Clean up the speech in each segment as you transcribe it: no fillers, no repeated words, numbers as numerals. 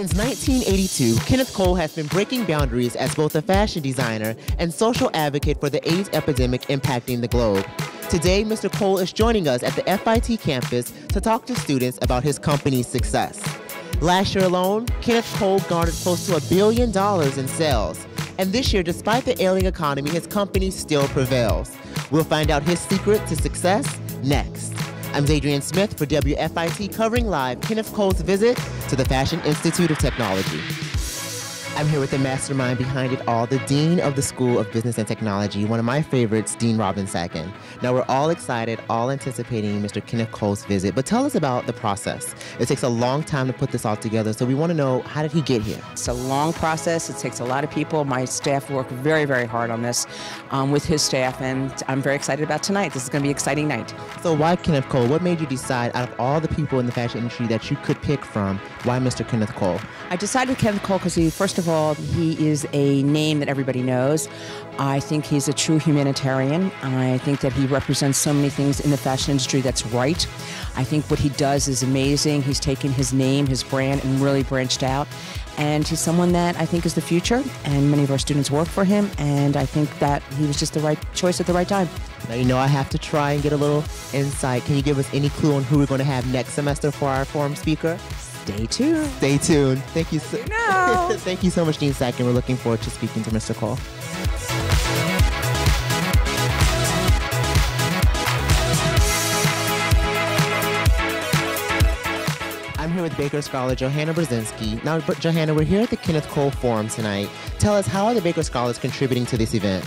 Since 1982, Kenneth Cole has been breaking boundaries as both a fashion designer and social advocate for the AIDS epidemic impacting the globe. Today, Mr. Cole is joining us at the FIT campus to talk to students about his company's success. Last year alone, Kenneth Cole garnered close to $1 billion in sales. And this year, despite the ailing economy, his company still prevails. We'll find out his secret to success next. I'm Zadrian Smith for WFIT, covering live Kenneth Cole's visit to the Fashion Institute of Technology. I'm here with the mastermind behind it all, the Dean of the School of Business and Technology, one of my favorites, Dean Robin-Sacken. Now, we're all excited, all anticipating Mr. Kenneth Cole's visit, but tell us about the process. It takes a long time to put this all together, so we want to know, how did he get here? It's a long process. It takes a lot of people. My staff work very, very hard on this with his staff, and I'm very excited about tonight. This is going to be an exciting night. So why Kenneth Cole? What made you decide, out of all the people in the fashion industry that you could pick from, why Mr. Kenneth Cole? I decided Kenneth Cole because first of all, he is a name that everybody knows. I think he's a true humanitarian. I think that he represents so many things in the fashion industry that's right. I think what he does is amazing. He's taken his name, his brand, and really branched out. And he's someone that I think is the future, and many of our students work for him, and I think that he was just the right choice at the right time. Now, you know I have to try and get a little insight. Can you give us any clue on who we're going to have next semester for our forum speaker? Stay tuned. Stay tuned. Thank you so, know. Thank you so much, Dean Sacken. We're looking forward to speaking to Mr. Cole. I'm here with Baker Scholar Johanna Brzezinski. Now, Johanna, we're here at the Kenneth Cole Forum tonight. Tell us, how are the Baker Scholars contributing to this event?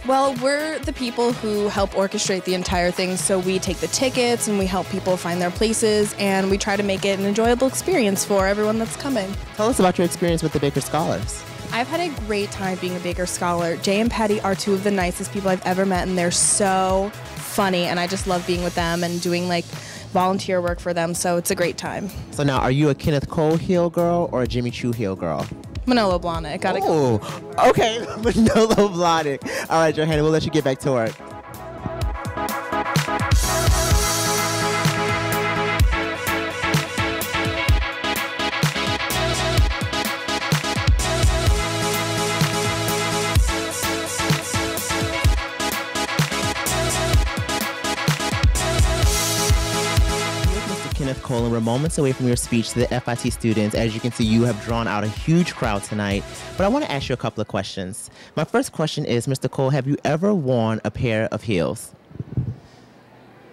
Well, we're the people who help orchestrate the entire thing, so we take the tickets and we help people find their places, and we try to make it an enjoyable experience for everyone that's coming. Tell us about your experience with the Baker Scholars. I've had a great time being a Baker Scholar. Jay and Patty are two of the nicest people I've ever met, and they're so funny, and I just love being with them and doing like volunteer work for them, so it's a great time. So now, are you a Kenneth Cole heel girl or a Jimmy Choo heel girl? Manolo Blahnik, gotta go. Okay, Manolo Blahnik. All right, Johanna, we'll let you get back to work. Kenneth Cole, and we're moments away from your speech to the FIT students. As you can see, you have drawn out a huge crowd tonight, but I want to ask you a couple of questions. My first question is, Mr. Cole, have you ever worn a pair of heels?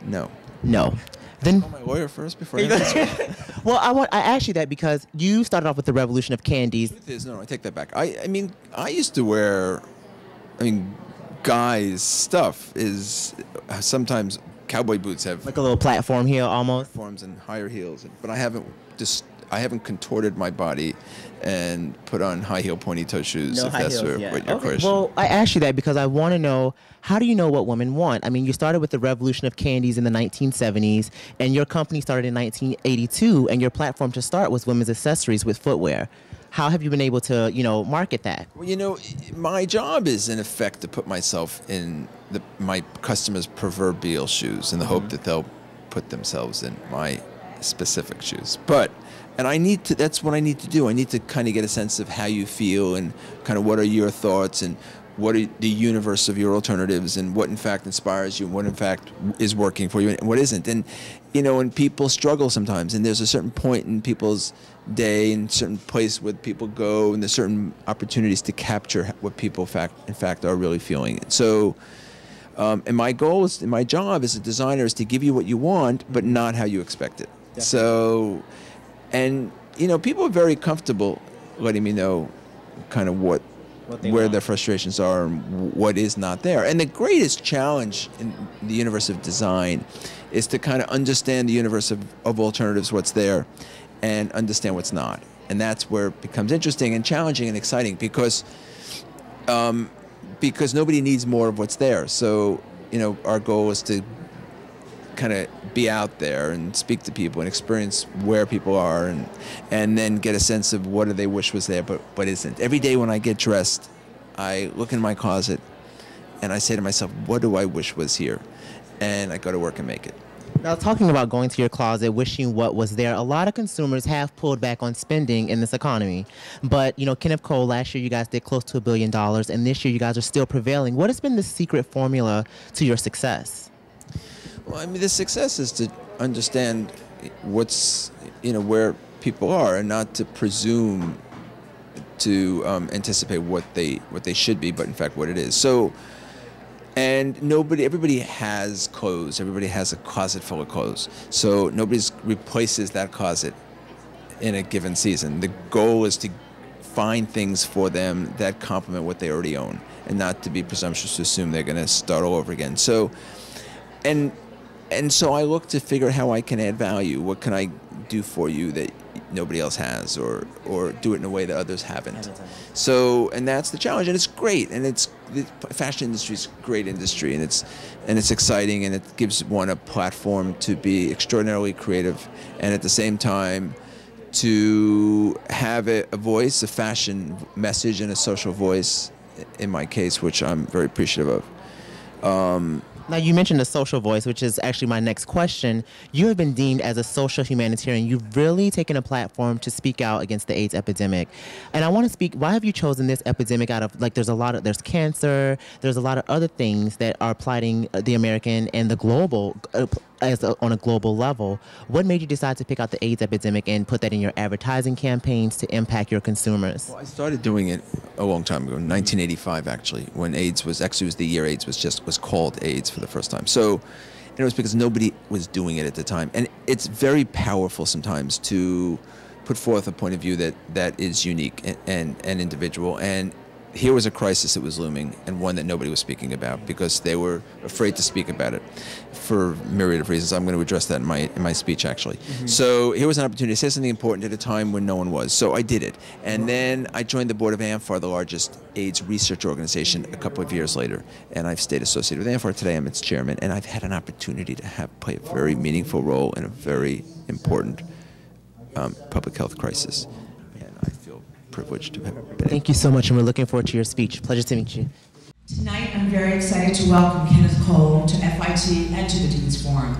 No. No. Then call my lawyer first before I answer. Well, I asked you that because you started off with the revolution of candies. The truth is, no, I take that back. I mean, I used to wear, guys' stuff is sometimes cowboy boots have like a little platform heel almost. Platforms and higher heels, but I haven't contorted my body and put on high heel pointy toe shoes. No if high that's heels, what your question. Well, I asked you that because I want to know, how do you know what women want? I mean, you started with the revolution of candies in the 1970s, and your company started in 1982, and your platform to start was women's accessories with footwear. How have you been able to, market that? Well, my job is, in effect, to put myself in my customers' proverbial shoes in the hope that they'll put themselves in my specific shoes. And that's what I need to do. I need to kind of get a sense of how you feel and kind of what are your thoughts and what are the universe of your alternatives and what in fact inspires you and what in fact is working for you and what isn't. And, and people struggle sometimes, and there's a certain point in people's day and certain place where people go, and there's certain opportunities to capture what people in fact are really feeling. So, and my goal is, my job as a designer is to give you what you want, but not how you expect it. Definitely. So, and people are very comfortable letting me know kind of where their frustrations are and what is not there. And the greatest challenge in the universe of design is to kind of understand the universe of alternatives, what's there, and understand what's not. And that's where it becomes interesting and challenging and exciting because nobody needs more of what's there. So, our goal is to kind of be out there and speak to people and experience where people are and then get a sense of what do they wish was there but isn't. Every day when I get dressed, I look in my closet and I say to myself, what do I wish was here? And I go to work and make it. Now, talking about going to your closet, wishing what was there, a lot of consumers have pulled back on spending in this economy. But, Kenneth Cole, last year you guys did close to $1 billion, and this year you guys are still prevailing. What has been the secret formula to your success? Well, I mean, the success is to understand what's, where people are, and not to presume to anticipate what they should be, but in fact what it is. So, and everybody has clothes. Everybody has a closet full of clothes. So nobody replaces that closet in a given season. The goal is to find things for them that complement what they already own, and not to be presumptuous to assume they're going to start all over again. So, and so I look to figure out how I can add value. What can I do for you that nobody else has, or do it in a way that others haven't. So, and that's the challenge, and it's great, and the fashion industry is a great industry, and it's exciting, and it gives one a platform to be extraordinarily creative, and at the same time to have a voice, a fashion message, and a social voice, in my case, which I'm very appreciative of. Now, you mentioned a social voice, which is actually my next question. You have been deemed as a social humanitarian. You've really taken a platform to speak out against the AIDS epidemic. And I want to speak, why have you chosen this epidemic out of, there's cancer, there's a lot of other things that are plaguing the American and the global, on a global level. What made you decide to pick out the AIDS epidemic and put that in your advertising campaigns to impact your consumers? Well, I started doing it a long time ago, in 1985 actually, when AIDS was the year AIDS was called AIDS for the first time. So it was because nobody was doing it at the time. And it's very powerful sometimes to put forth a point of view that is unique and individual. And here was a crisis that was looming, and one that nobody was speaking about because they were afraid to speak about it for a myriad of reasons. I'm going to address that in my speech, actually. Mm-hmm. So here was an opportunity to say something important at a time when no one was. So I did it. And then I joined the board of AMFAR, the largest AIDS research organization, a couple of years later. And I've stayed associated with AMFAR. Today I'm its chairman. And I've had an opportunity to play a very meaningful role in a very important public health crisis. And I feel privileged to have been. Thank you so much, and we're looking forward to your speech. Pleasure to meet you. Tonight, I'm very excited to welcome Kenneth Cole to FIT and to the Dean's Forum.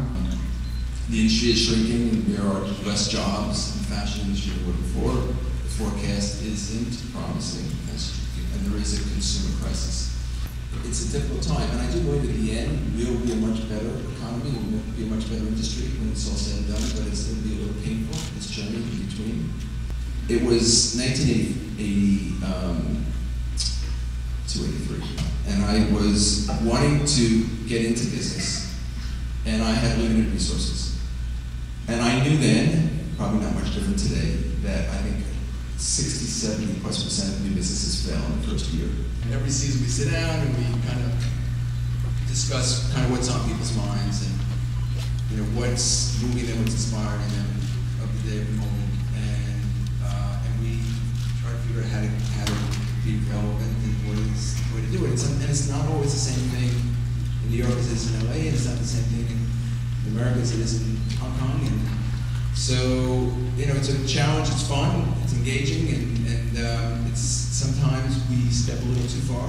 The industry is shrinking. There are less jobs in the fashion industry than before. The forecast isn't promising, and there is a consumer crisis. It's a difficult time, and I do believe at the end we'll be a much better economy, we'll be a much better industry when it's all said and done, but it's going to be a little painful, this journey in between. It was 1982, 83, and I was wanting to get into business, and I had limited resources. And I knew then, probably not much different today, that I think 60, 70+% of new businesses fail in the first year. And every season we sit down and we kind of discuss kind of what's on people's minds and what's moving them, what's inspiring them of the day, of the moment. And we try to figure out how to be relevant and what is the way to do it. And it's not always the same thing in New York as it is in LA, and it's not the same thing in America as it is in Hong Kong. And so, it's a challenge, it's fun, it's engaging, and it's sometimes we step a little too far.